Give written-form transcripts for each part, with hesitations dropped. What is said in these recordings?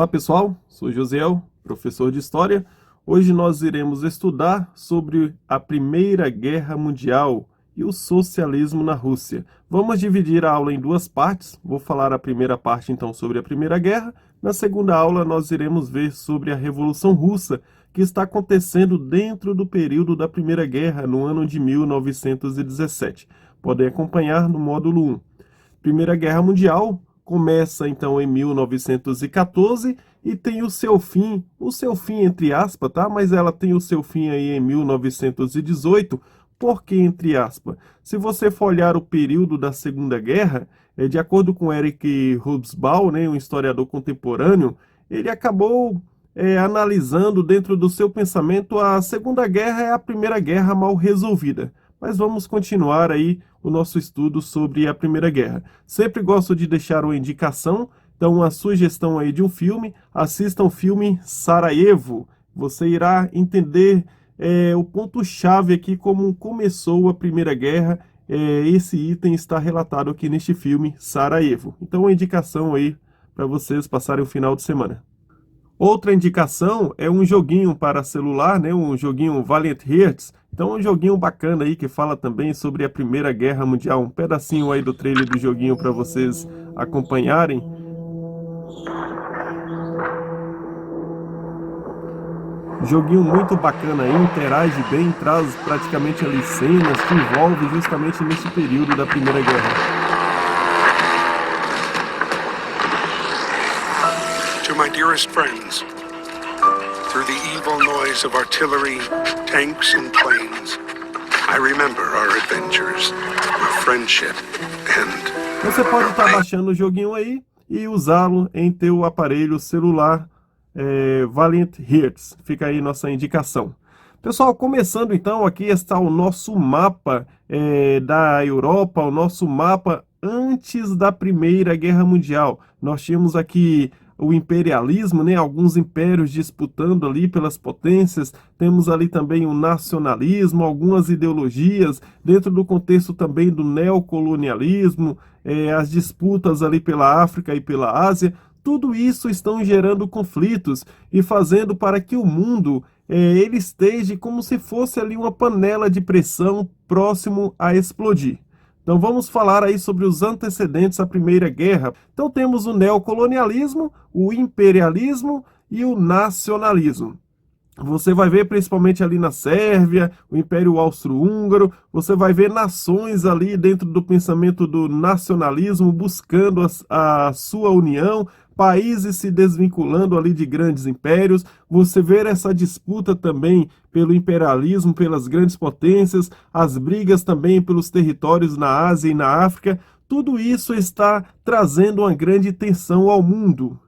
Olá pessoal, sou Josiel, professor de História. Hoje nós iremos estudar sobre a Primeira Guerra Mundial e o socialismo na Rússia. Vamos dividir a aula em duas partes. Vou falar a primeira parte então sobre a Primeira Guerra. Na segunda aula nós iremos ver sobre a Revolução Russa, que está acontecendo dentro do período da Primeira Guerra, no ano de 1917. Podem acompanhar no módulo 1. Primeira Guerra Mundial começa então em 1914 e tem o seu fim entre aspas, tá? Mas ela tem o seu fim aí em 1918, porque entre aspas. Se você for olhar o período da Segunda Guerra, de acordo com Eric Hobsbawm, né, um historiador contemporâneo, ele acabou analisando dentro do seu pensamento a Segunda Guerra é a Primeira Guerra mal resolvida. Mas vamos continuar aí o nosso estudo sobre a Primeira Guerra. Sempre gosto de deixar uma indicação, então uma sugestão aí de um filme. Assista o filme Sarajevo. Você irá entender o ponto-chave aqui, como começou a Primeira Guerra. Esse item está relatado aqui neste filme Sarajevo. Então uma indicação aí para vocês passarem o final de semana. Outra indicação é um joguinho para celular, né? Um joguinho Valiant Hearts. Então um joguinho bacana aí que fala também sobre a Primeira Guerra Mundial. Um pedacinho aí do trailer do joguinho para vocês acompanharem. Joguinho muito bacana aí, interage bem, traz praticamente ali cenas que envolvem justamente nesse período da Primeira Guerra. To my dearest friends, through the evil noise of artillery, tanks and planes, I remember our adventures, our friendship, and... Você pode estar baixando o joguinho aí e usá-lo em teu aparelho celular Valiant Hearts. Fica aí nossa indicação. Pessoal, começando então, aqui está o nosso mapa da Europa, o nosso mapa antes da Primeira Guerra Mundial. Nós tínhamos aqui o imperialismo, né? Alguns impérios disputando ali pelas potências. Temos ali também o nacionalismo, algumas ideologias, dentro do contexto também do neocolonialismo, as disputas ali pela África e pela Ásia. Tudo isso estão gerando conflitos e fazendo para que o mundo ele esteja como se fosse ali uma panela de pressão próximo a explodir. Então vamos falar aí sobre os antecedentes à Primeira Guerra. Então temos o neocolonialismo, o imperialismo e o nacionalismo. Você vai ver principalmente ali na Sérvia, o Império Austro-Húngaro, você vai ver nações ali dentro do pensamento do nacionalismo buscando a sua união, países se desvinculando ali de grandes impérios. Você vê essa disputa também pelo imperialismo, pelas grandes potências, as brigas também pelos territórios na Ásia e na África. Tudo isso está trazendo uma grande tensão ao mundo.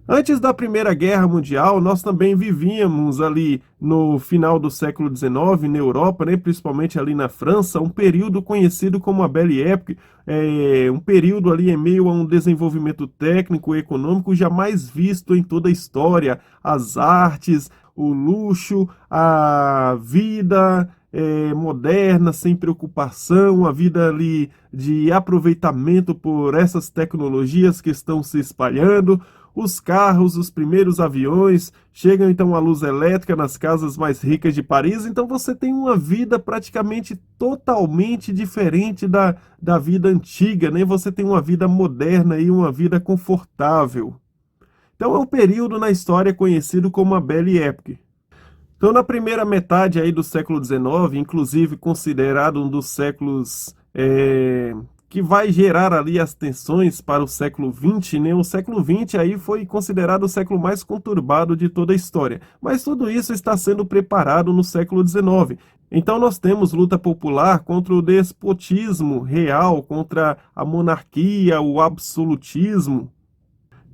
Antes da Primeira Guerra Mundial, nós também vivíamos ali no final do século XIX, na Europa, né, principalmente ali na França, um período conhecido como a Belle Époque, um período ali em meio a um desenvolvimento técnico e econômico jamais visto em toda a história. As artes, o luxo, a vida moderna, sem preocupação, a vida ali de aproveitamento por essas tecnologias que estão se espalhando. Os carros, os primeiros aviões, chegam então a luz elétrica nas casas mais ricas de Paris. Então você tem uma vida praticamente totalmente diferente da vida antiga, né? Você tem uma vida moderna e uma vida confortável. Então é um período na história conhecido como a Belle Époque. Então na primeira metade aí do século XIX, inclusive considerado um dos séculos que vai gerar ali as tensões para o século XX, né? O século XX aí foi considerado o século mais conturbado de toda a história. Mas tudo isso está sendo preparado no século XIX. Então nós temos luta popular contra o despotismo real, contra a monarquia, o absolutismo.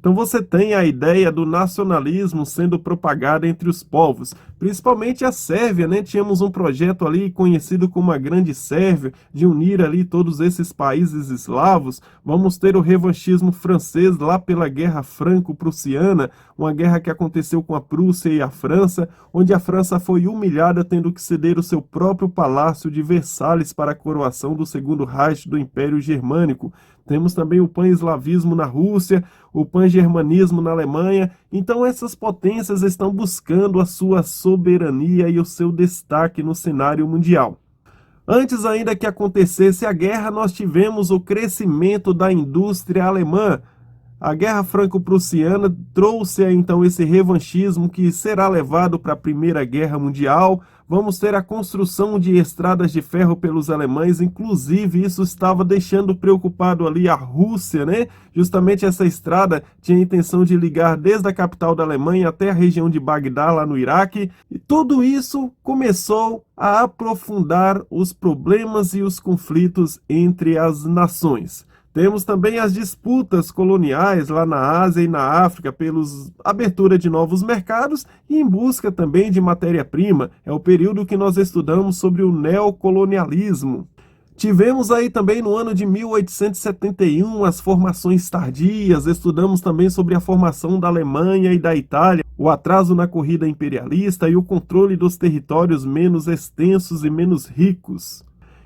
Então você tem a ideia do nacionalismo sendo propagada entre os povos, principalmente a Sérvia, né? Tínhamos um projeto ali conhecido como a Grande Sérvia, de unir ali todos esses países eslavos. Vamos ter o revanchismo francês lá pela Guerra Franco-Prussiana, uma guerra que aconteceu com a Prússia e a França, onde a França foi humilhada tendo que ceder o seu próprio palácio de Versalhes para a coroação do Segundo Reich do Império Germânico. temos também o pan-eslavismo na Rússia, o pan-germanismo na Alemanha. Então essas potências estão buscando a sua soberania e o seu destaque no cenário mundial. Antes ainda que acontecesse a guerra, nós tivemos o crescimento da indústria alemã. A Guerra Franco-Prussiana trouxe então esse revanchismo que será levado para a Primeira Guerra Mundial. Vamos ter a construção de estradas de ferro pelos alemães, inclusive isso estava deixando preocupado ali a Rússia, né? Justamente essa estrada tinha a intenção de ligar desde a capital da Alemanha até a região de Bagdá, lá no Iraque. E tudo isso começou a aprofundar os problemas e os conflitos entre as nações. Temos também as disputas coloniais lá na Ásia e na África pelos abertura de novos mercados e em busca também de matéria-prima. É o período que nós estudamos sobre o neocolonialismo. Tivemos aí também no ano de 1871 as formações tardias, estudamos também sobre a formação da Alemanha e da Itália, o atraso na corrida imperialista e o controle dos territórios menos extensos e menos ricos.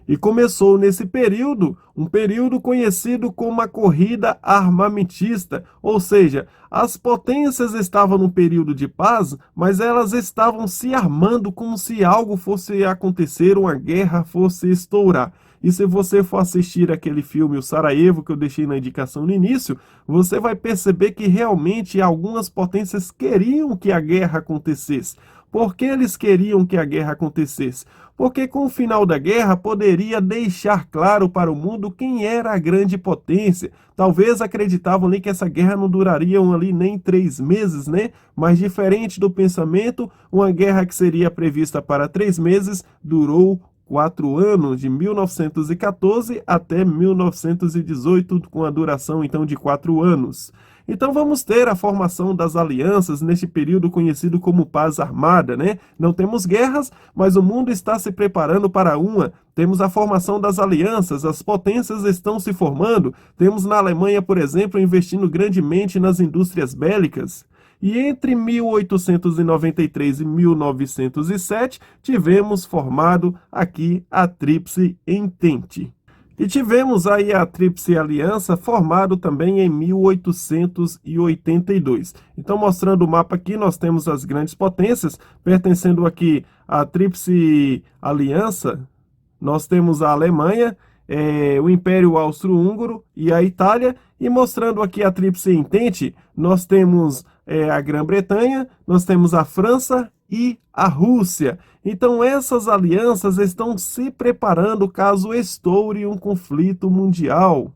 E começou nesse período, um período conhecido como a corrida armamentista, ou seja, as potências estavam num período de paz, mas elas estavam se armando como se algo fosse acontecer, uma guerra fosse estourar. E se você for assistir aquele filme, o Sarajevo, que eu deixei na indicação no início, você vai perceber que realmente algumas potências queriam que a guerra acontecesse. Por que eles queriam que a guerra acontecesse? Porque com o final da guerra poderia deixar claro para o mundo quem era a grande potência. Talvez acreditavam ali que essa guerra não duraria ali nem 3 meses, né? Mas diferente do pensamento, uma guerra que seria prevista para 3 meses durou 4 anos, de 1914 até 1918, com a duração então de 4 anos. Então vamos ter a formação das alianças neste período conhecido como paz armada, né? Não temos guerras, mas o mundo está se preparando para uma. Temos a formação das alianças, as potências estão se formando. Temos na Alemanha, por exemplo, investindo grandemente nas indústrias bélicas. E entre 1893 e 1907, tivemos formado aqui a Tríplice Entente. E tivemos aí a Tríplice Aliança formado também em 1882. Então, mostrando o mapa aqui, nós temos as grandes potências, pertencendo aqui à Tríplice Aliança, nós temos a Alemanha, o Império Austro-Húngaro e a Itália, e mostrando aqui a Tríplice Entente, nós temos a Grã-Bretanha, nós temos a França e a Rússia. Então essas alianças estão se preparando caso estoure um conflito mundial.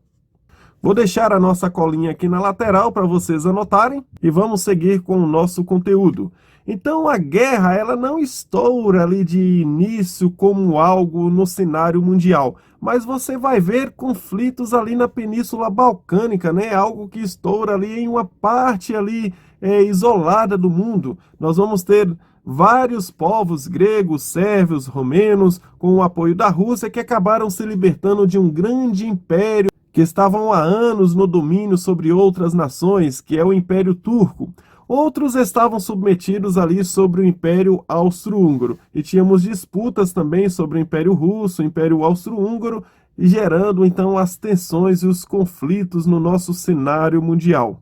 Vou deixar a nossa colinha aqui na lateral para vocês anotarem e vamos seguir com o nosso conteúdo. Então a guerra ela não estoura ali de início como algo no cenário mundial, mas você vai ver conflitos ali na Península Balcânica, né? Algo que estoura ali em uma parte ali isolada do mundo. Nós vamos ter vários povos gregos, sérvios, romenos, com o apoio da Rússia, que acabaram se libertando de um grande império que estavam há anos no domínio sobre outras nações, que é o Império Turco. Outros estavam submetidos ali sobre o Império Austro-Húngaro. E tínhamos disputas também sobre o Império Russo, o Império Austro-Húngaro, gerando então as tensões e os conflitos no nosso cenário mundial.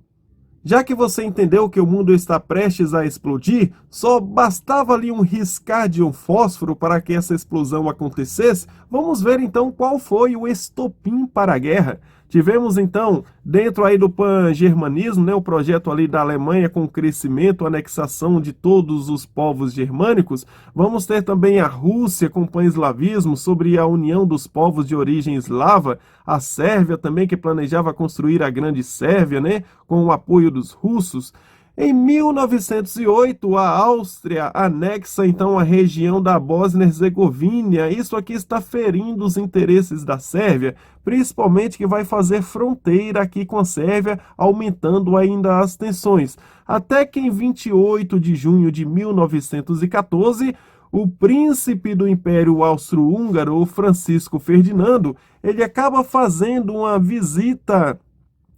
Já que você entendeu que o mundo está prestes a explodir, só bastava ali um riscar de um fósforo para que essa explosão acontecesse, vamos ver então qual foi o estopim para a guerra. Tivemos então, dentro aí do pan-germanismo, né, o projeto ali da Alemanha com o crescimento, anexação de todos os povos germânicos. Vamos ter também a Rússia com o pan-eslavismo sobre a união dos povos de origem eslava, a Sérvia também que planejava construir a Grande Sérvia, né, com o apoio dos russos. Em 1908, a Áustria anexa então a região da Bósnia-Herzegovina. Isso aqui está ferindo os interesses da Sérvia, principalmente que vai fazer fronteira aqui com a Sérvia, aumentando ainda as tensões. Até que em 28 de junho de 1914, o príncipe do Império Austro-Húngaro, Francisco Ferdinando, ele acaba fazendo uma visita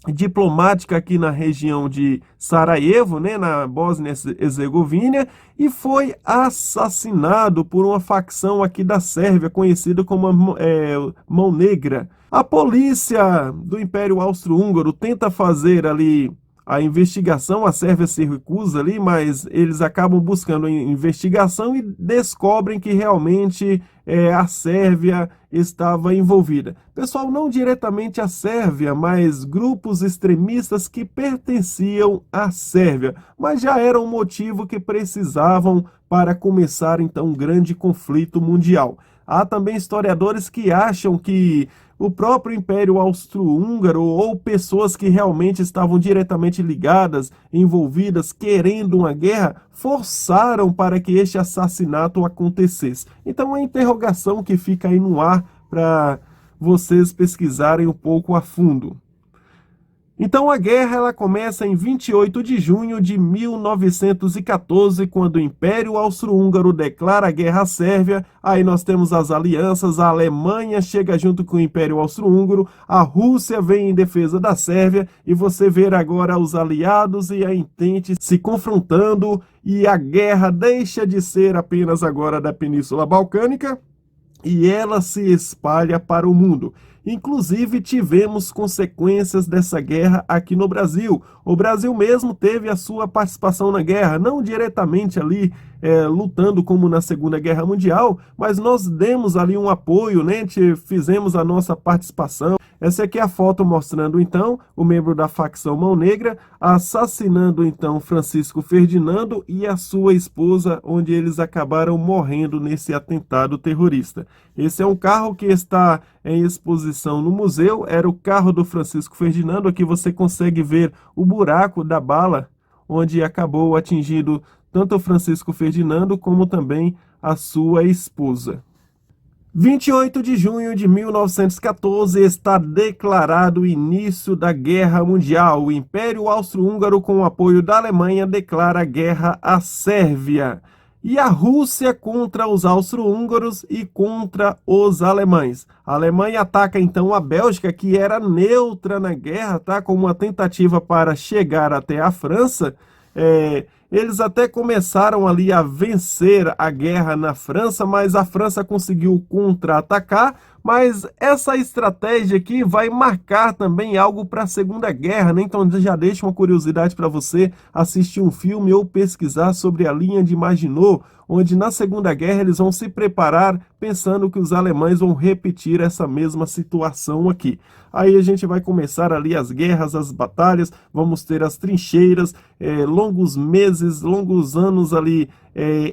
diplomática aqui na região de Sarajevo, né, na Bósnia-Herzegovina, e foi assassinado por uma facção aqui da Sérvia, conhecida como Mão Negra. A polícia do Império Austro-Húngaro tenta fazer ali a investigação, a Sérvia se recusa ali, mas eles acabam buscando a investigação e descobrem que realmente a Sérvia estava envolvida. Pessoal, não diretamente a Sérvia, mas grupos extremistas que pertenciam à Sérvia, mas já era um motivo que precisavam para começar então um grande conflito mundial. Há também historiadores que acham que o próprio Império Austro-Húngaro ou pessoas que realmente estavam diretamente ligadas, envolvidas, querendo uma guerra, forçaram para que este assassinato acontecesse. Então, é uma interrogação que fica aí no ar para vocês pesquisarem um pouco a fundo. Então a guerra ela começa em 28 de junho de 1914, quando o Império Austro-Húngaro declara guerra à Sérvia. Aí nós temos as alianças, a Alemanha chega junto com o Império Austro-Húngaro, a Rússia vem em defesa da Sérvia, e você vê agora os aliados e a Entente se confrontando, e a guerra deixa de ser apenas agora da Península Balcânica, e ela se espalha para o mundo. Inclusive, tivemos consequências dessa guerra aqui no Brasil. O Brasil mesmo teve a sua participação na guerra, não diretamente ali lutando como na Segunda Guerra Mundial, mas nós demos ali um apoio, né? Fizemos a nossa participação. Essa aqui é a foto mostrando, então, o membro da facção Mão Negra assassinando, então, Francisco Ferdinando e a sua esposa, onde eles acabaram morrendo nesse atentado terrorista. Esse é um carro que está em exposição no museu, era o carro do Francisco Ferdinando. Aqui você consegue ver o buraco da bala, onde acabou atingindo tanto o Francisco Ferdinando como também a sua esposa. 28 de junho de 1914 está declarado o início da Guerra Mundial. O Império Austro-Húngaro, com o apoio da Alemanha, declara guerra à Sérvia. E a Rússia contra os austro-húngaros e contra os alemães. A Alemanha ataca então a Bélgica, que era neutra na guerra, tá? Como uma tentativa para chegar até a França. Eles até começaram ali a vencer a guerra na França, mas a França conseguiu contra-atacar. Mas essa estratégia aqui vai marcar também algo para a Segunda Guerra, né? Então já deixo uma curiosidade para você assistir um filme ou pesquisar sobre a linha de Maginot, onde na Segunda Guerra eles vão se preparar pensando que os alemães vão repetir essa mesma situação aqui. Aí a gente vai começar ali as guerras, as batalhas, vamos ter as trincheiras, longos meses, longos anos ali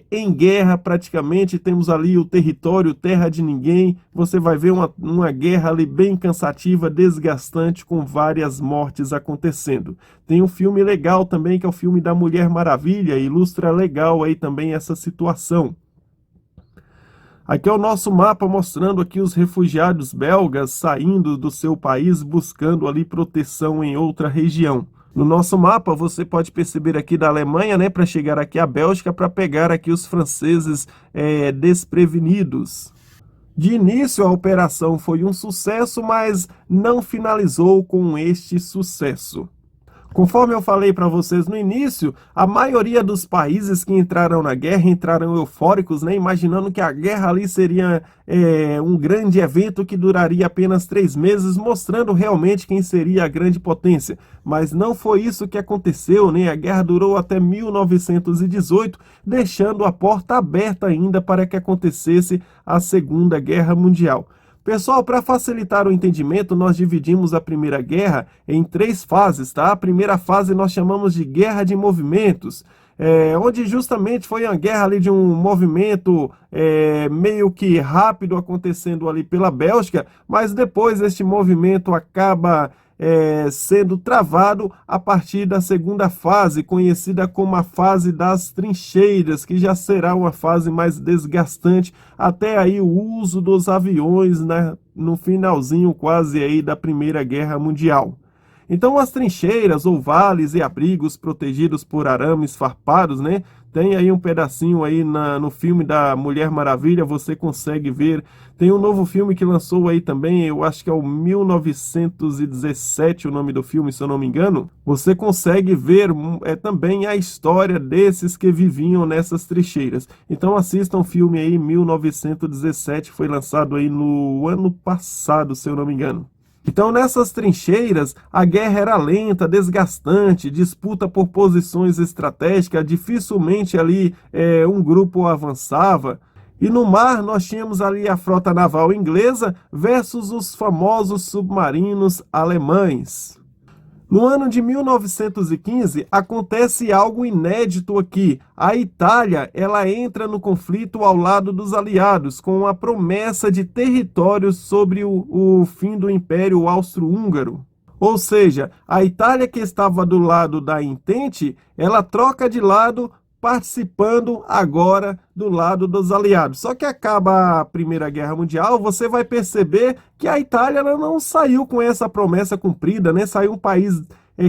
em guerra praticamente. Temos ali o território, terra de ninguém. Você vai ver uma guerra ali bem cansativa, desgastante, com várias mortes acontecendo. Tem um filme legal também, que é o filme da Mulher Maravilha, ilustra legal aí também essa situação. Aqui é o nosso mapa mostrando aqui os refugiados belgas saindo do seu país, buscando ali proteção em outra região. No nosso mapa você pode perceber aqui da Alemanha, né, para chegar aqui à Bélgica, para pegar aqui os franceses desprevenidos. De início a operação foi um sucesso, mas não finalizou com este sucesso. Conforme eu falei para vocês no início, a maioria dos países que entraram na guerra entraram eufóricos, né, imaginando que a guerra ali seria um grande evento que duraria apenas 3 meses, mostrando realmente quem seria a grande potência. Mas não foi isso que aconteceu, né? A guerra durou até 1918, deixando a porta aberta ainda para que acontecesse a Segunda Guerra Mundial. Pessoal, para facilitar o entendimento, nós dividimos a Primeira Guerra em 3 fases, tá? A primeira fase nós chamamos de Guerra de Movimentos, onde justamente foi uma guerra ali de um movimento meio que rápido acontecendo ali pela Bélgica, mas depois este movimento acaba sendo travado a partir da segunda fase, conhecida como a fase das trincheiras, que já será uma fase mais desgastante, até aí o uso dos aviões, né, no finalzinho quase aí da Primeira Guerra Mundial. Então as trincheiras ou vales e abrigos protegidos por arames farpados, né, Tem aí um pedacinho aí no filme da Mulher Maravilha, você consegue ver. Tem um novo filme que lançou aí também, eu acho que é o 1917 o nome do filme, se eu não me engano. Você consegue ver também a história desses que viviam nessas trincheiras. Então assistam o filme aí, 1917, foi lançado aí no ano passado, se eu não me engano. Então, nessas trincheiras, a guerra era lenta, desgastante, disputa por posições estratégicas, dificilmente ali um grupo avançava. E no mar, nós tínhamos ali a frota naval inglesa versus os famosos submarinos alemães. No ano de 1915, acontece algo inédito aqui. A Itália, ela entra no conflito ao lado dos aliados, com a promessa de territórios sobre o fim do Império Austro-Húngaro. Ou seja, a Itália que estava do lado da Entente, ela troca de lado, participando agora do lado dos aliados. Só que acaba a Primeira Guerra Mundial, você vai perceber que a Itália ela não saiu com essa promessa cumprida, né? Saiu um país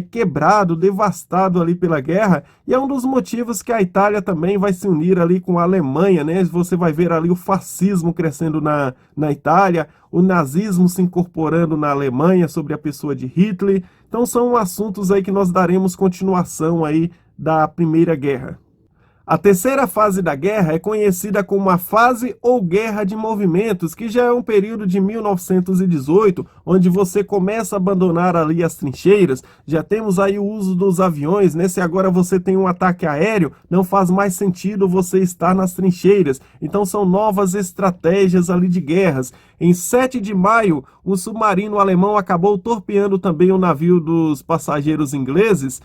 quebrado, devastado ali pela guerra, e é um dos motivos que a Itália também vai se unir ali com a Alemanha, né? Você vai ver ali o fascismo crescendo na Itália, o nazismo se incorporando na Alemanha sobre a pessoa de Hitler. Então são assuntos aí que nós daremos continuação aí da Primeira Guerra. A terceira fase da guerra é conhecida como a fase ou guerra de movimentos, que já é um período de 1918, onde você começa a abandonar ali as trincheiras. Já temos aí o uso dos aviões, né? Se agora você tem um ataque aéreo, não faz mais sentido você estar nas trincheiras. Então são novas estratégias ali de guerras. Em 7 de maio, um submarino alemão acabou torpeando também o navio dos passageiros ingleses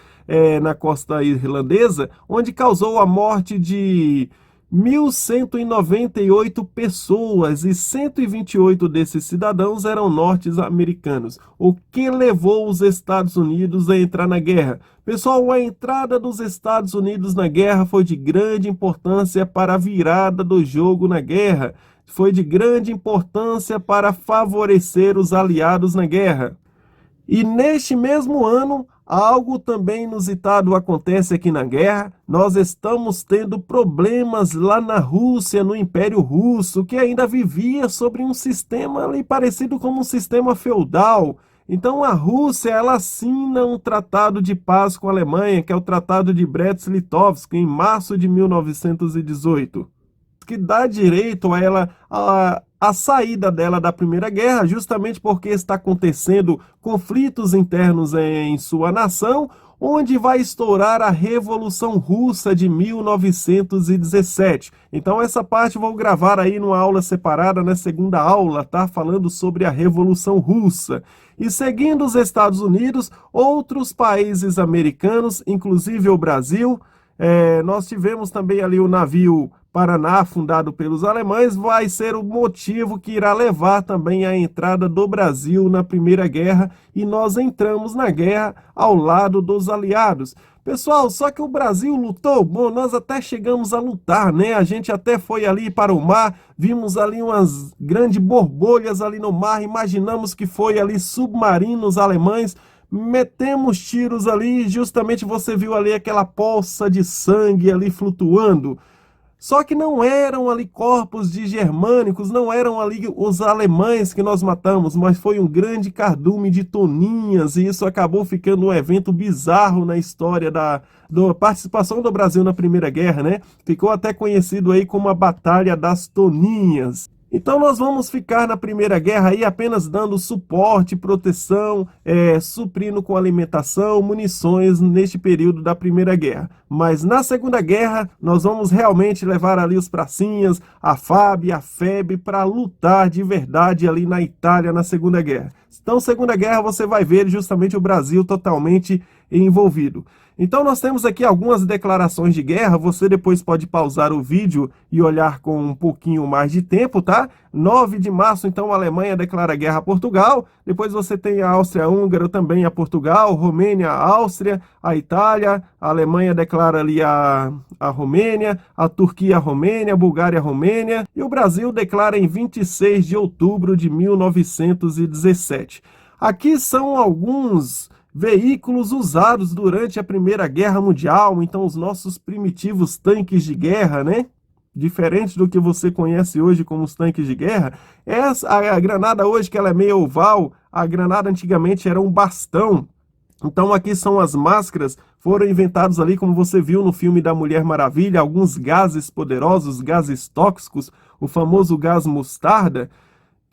na costa irlandesa, onde causou a morte de 1.198 pessoas e 128 desses cidadãos eram norte-americanos, o que levou os Estados Unidos a entrar na guerra. Pessoal, a entrada dos Estados Unidos na guerra foi de grande importância para a virada do jogo na guerra. Foi de grande importância para favorecer os aliados na guerra. E neste mesmo ano, algo também inusitado acontece aqui na guerra. Nós estamos tendo problemas lá na Rússia, no Império Russo, que ainda vivia sobre um sistema ali parecido com um sistema feudal. Então a Rússia, ela assina um tratado de paz com a Alemanha, que é o Tratado de Brest-Litovsk, em março de 1918. Que dá direito a ela a saída dela da Primeira Guerra, justamente porque está acontecendo conflitos internos em sua nação, onde vai estourar a Revolução Russa de 1917. Então essa parte eu vou gravar aí numa aula separada, na segunda aula, tá? Falando sobre a Revolução Russa. E seguindo os Estados Unidos, outros países americanos, inclusive o Brasil, nós tivemos também ali o navio Paraná, fundado pelos alemães, vai ser o motivo que irá levar também à entrada do Brasil na Primeira Guerra, e nós entramos na guerra ao lado dos aliados. Pessoal, só que o Brasil lutou, bom, nós até chegamos a lutar, né? A gente até foi ali para o mar, vimos ali umas grandes borbolhas ali no mar, imaginamos que foi ali submarinos alemães, metemos tiros ali, justamente você viu ali aquela poça de sangue ali flutuando. Só que não eram ali corpos de germânicos, não eram ali os alemães que nós matamos, mas foi um grande cardume de toninhas, e isso acabou ficando um evento bizarro na história da participação do Brasil na Primeira Guerra, né? Ficou até conhecido aí como a Batalha das Toninhas. Então nós vamos ficar na Primeira Guerra aí apenas dando suporte, proteção, suprindo com alimentação, munições neste período da Primeira Guerra. Mas na Segunda Guerra nós vamos realmente levar ali os pracinhas, a FAB, a FEB para lutar de verdade ali na Itália na Segunda Guerra. Então Segunda Guerra você vai ver justamente o Brasil totalmente envolvido. Então nós temos aqui algumas declarações de guerra, você depois pode pausar o vídeo e olhar com um pouquinho mais de tempo, tá? 9 de março, então, a Alemanha declara guerra a Portugal, depois você tem a Áustria-Húngara também a Portugal, Romênia, a Áustria, a Itália, a Alemanha declara ali a Romênia, a Turquia a Romênia, a Bulgária a Romênia, e o Brasil declara em 26 de outubro de 1917. Aqui são alguns veículos usados durante a Primeira Guerra Mundial, então os nossos primitivos tanques de guerra, né? Diferente do que você conhece hoje como os tanques de guerra, a granada hoje que ela é meio oval, a granada antigamente era um bastão. Então aqui são as máscaras, foram inventados ali, como você viu no filme da Mulher Maravilha, alguns gases poderosos, gases tóxicos, o famoso gás mostarda.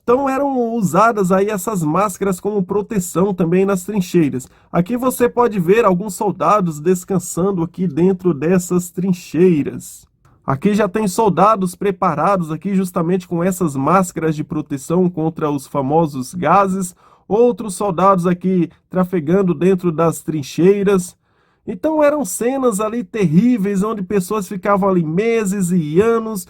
Então eram usadas aí essas máscaras como proteção também nas trincheiras. Aqui você pode ver alguns soldados descansando aqui dentro dessas trincheiras. Aqui já tem soldados preparados aqui justamente com essas máscaras de proteção contra os famosos gases. Outros soldados aqui trafegando dentro das trincheiras. Então eram cenas ali terríveis, onde pessoas ficavam ali meses e anos,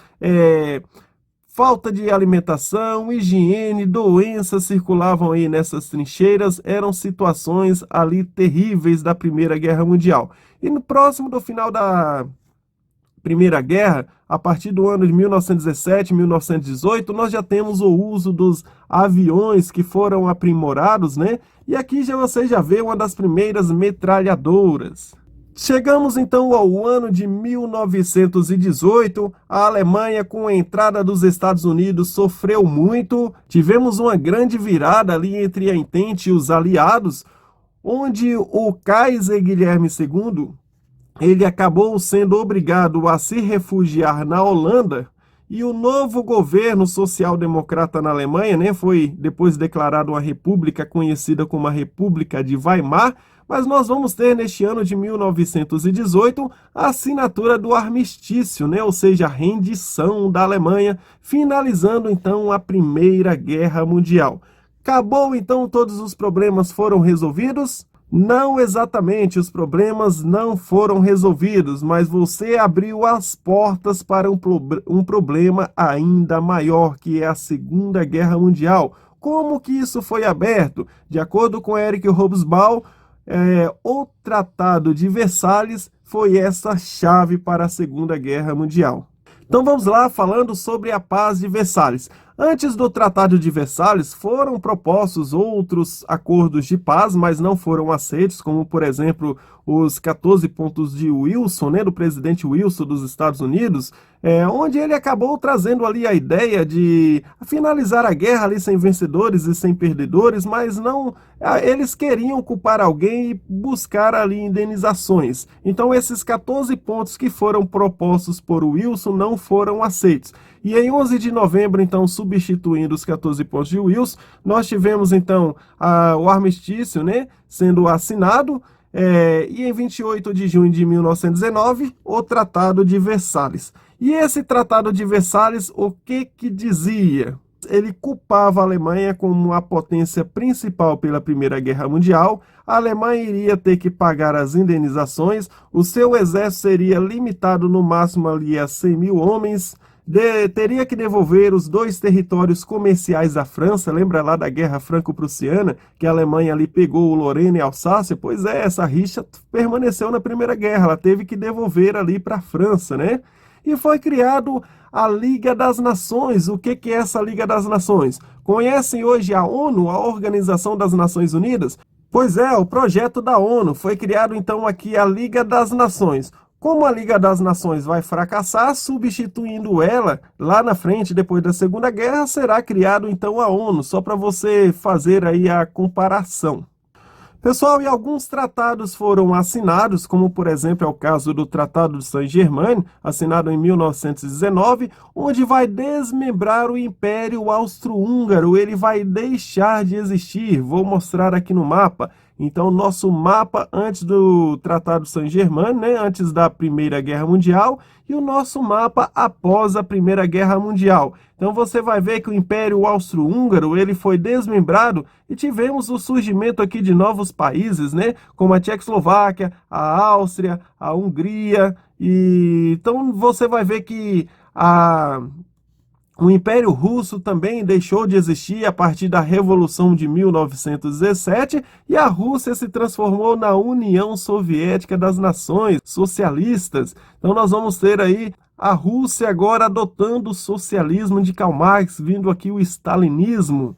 falta de alimentação, higiene, doenças circulavam aí nessas trincheiras, eram situações ali terríveis da Primeira Guerra Mundial. E no próximo do final da Primeira Guerra, a partir do ano de 1917, 1918, nós já temos o uso dos aviões que foram aprimorados, né? E aqui você já vê uma das primeiras metralhadoras. Chegamos então ao ano de 1918, a Alemanha, com a entrada dos Estados Unidos, sofreu muito. Tivemos uma grande virada ali entre a Entente e os aliados, onde o Kaiser Guilherme II, ele acabou sendo obrigado a se refugiar na Holanda, e o novo governo social-democrata na Alemanha, né, foi depois declarado uma república conhecida como a República de Weimar, mas nós vamos ter neste ano de 1918 a assinatura do armistício, né, ou seja, a rendição da Alemanha, finalizando então a Primeira Guerra Mundial. Acabou então, todos os problemas foram resolvidos? Não exatamente, os problemas não foram resolvidos, mas você abriu as portas para um problema ainda maior, que é a Segunda Guerra Mundial. Como que isso foi aberto? De acordo com Eric Hobsbawm, o Tratado de Versalhes foi essa chave para a Segunda Guerra Mundial. Então vamos lá, falando sobre a Paz de Versalhes. Antes do Tratado de Versalhes, foram propostos outros acordos de paz, mas não foram aceitos, como, por exemplo, os 14 pontos de Wilson, né, do presidente Wilson dos Estados Unidos, onde ele acabou trazendo ali a ideia de finalizar a guerra ali sem vencedores e sem perdedores, mas não, eles queriam culpar alguém e buscar ali indenizações. Então esses 14 pontos que foram propostos por Wilson não foram aceitos. E em 11 de novembro, então, substituindo os 14 pontos de Wilson, nós tivemos, então, o armistício, né, sendo assinado, e em 28 de junho de 1919, o Tratado de Versalhes. E esse Tratado de Versalhes, o que dizia? Ele culpava a Alemanha como a potência principal pela Primeira Guerra Mundial. A Alemanha iria ter que pagar as indenizações, o seu exército seria limitado no máximo ali a 100 mil homens, teria que devolver os 2 territórios comerciais da França. Lembra lá da Guerra Franco-Prussiana, que a Alemanha ali pegou o Lorena e Alsácia? Pois é, essa rixa permaneceu na Primeira Guerra, ela teve que devolver ali para a França, né? E foi criado a Liga das Nações. O que é essa Liga das Nações? Conhecem hoje a ONU, a Organização das Nações Unidas? Pois é, o projeto da ONU. Foi criado então aqui a Liga das Nações. Como a Liga das Nações vai fracassar, substituindo ela lá na frente, depois da Segunda Guerra, será criado então a ONU, só para você fazer aí a comparação. Pessoal, e alguns tratados foram assinados, como por exemplo é o caso do Tratado de Saint-Germain, assinado em 1919, onde vai desmembrar o Império Austro-Húngaro, ele vai deixar de existir. Vou mostrar aqui no mapa. Então, nosso mapa antes do Tratado de Saint-Germain, né, antes da Primeira Guerra Mundial, e o nosso mapa após a Primeira Guerra Mundial. Então, você vai ver que o Império Austro-Húngaro, ele foi desmembrado e tivemos o surgimento aqui de novos países, né, como a Tchecoslováquia, a Áustria, a Hungria. Então, você vai ver que o Império Russo também deixou de existir a partir da Revolução de 1917 e a Rússia se transformou na União Soviética das Nações Socialistas. Então nós vamos ter aí a Rússia agora adotando o socialismo de Karl Marx, vindo aqui o stalinismo.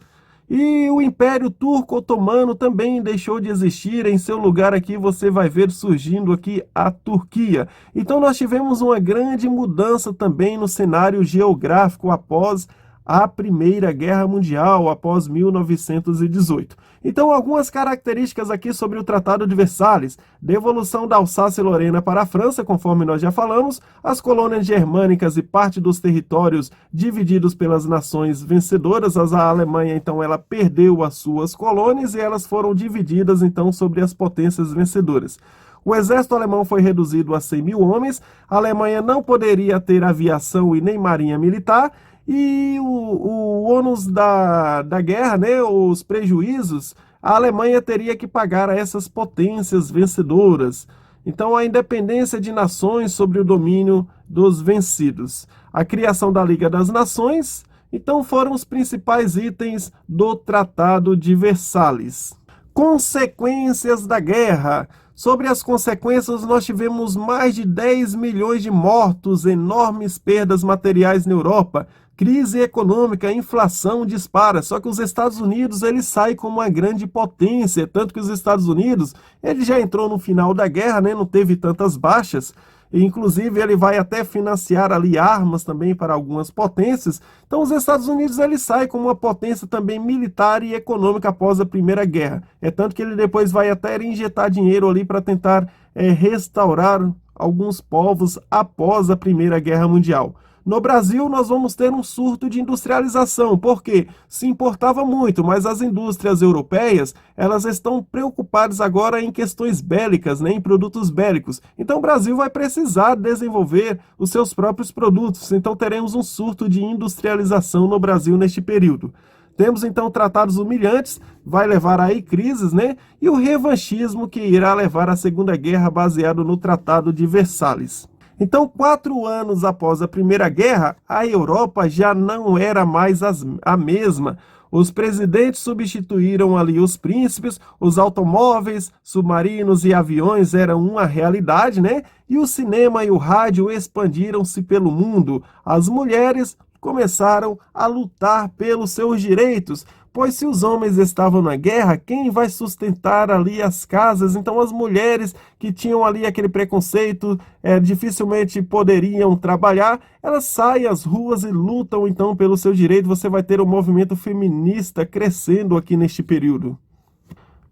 E o Império Turco-Otomano também deixou de existir. Em seu lugar aqui você vai ver surgindo aqui a Turquia. Então nós tivemos uma grande mudança também no cenário geográfico após a Primeira Guerra Mundial, após 1918. Então, algumas características aqui sobre o Tratado de Versalhes: devolução da Alsácia e Lorena para a França, conforme nós já falamos, as colônias germânicas e parte dos territórios divididos pelas nações vencedoras. A Alemanha, então, ela perdeu as suas colônias e elas foram divididas, então, sobre as potências vencedoras. O exército alemão foi reduzido a 100 mil homens, a Alemanha não poderia ter aviação e nem marinha militar, e o ônus da guerra, né, os prejuízos, a Alemanha teria que pagar a essas potências vencedoras. Então, a independência de nações sobre o domínio dos vencidos. A criação da Liga das Nações, então, foram os principais itens do Tratado de Versalhes. Consequências da guerra. Sobre as consequências, nós tivemos mais de 10 milhões de mortos, enormes perdas materiais na Europa, crise econômica, inflação dispara. Só que os Estados Unidos, ele sai como uma grande potência, tanto que os Estados Unidos, ele já entrou no final da guerra, né, não teve tantas baixas, e inclusive ele vai até financiar ali armas também para algumas potências. Então os Estados Unidos, ele sai como uma potência também militar e econômica após a Primeira Guerra. É tanto que ele depois vai até injetar dinheiro ali para tentar restaurar alguns povos após a Primeira Guerra Mundial. No Brasil, nós vamos ter um surto de industrialização, porque se importava muito, mas as indústrias europeias, elas estão preocupadas agora em questões bélicas, né, em produtos bélicos. Então o Brasil vai precisar desenvolver os seus próprios produtos, então teremos um surto de industrialização no Brasil neste período. Temos então tratados humilhantes, vai levar aí crises, né? E o revanchismo que irá levar à Segunda Guerra baseado no Tratado de Versalhes. Então, 4 anos após a Primeira Guerra, a Europa já não era mais a mesma. Os presidentes substituíram ali os príncipes, os automóveis, submarinos e aviões eram uma realidade, né? E o cinema e o rádio expandiram-se pelo mundo. As mulheres começaram a lutar pelos seus direitos, pois se os homens estavam na guerra, quem vai sustentar ali as casas? Então as mulheres que tinham ali aquele preconceito, dificilmente poderiam trabalhar, elas saem às ruas e lutam então pelo seu direito. Você vai ter um movimento feminista crescendo aqui neste período.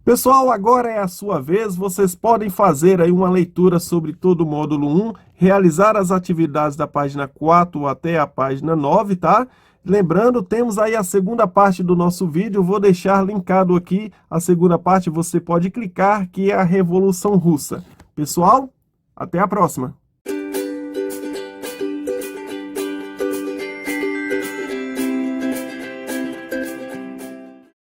Pessoal, agora é a sua vez, vocês podem fazer aí uma leitura sobre todo o módulo 1, realizar as atividades da página 4 até a página 9, tá? Lembrando, temos aí a segunda parte do nosso vídeo, vou deixar linkado aqui a segunda parte, você pode clicar, que é a Revolução Russa. Pessoal, até a próxima!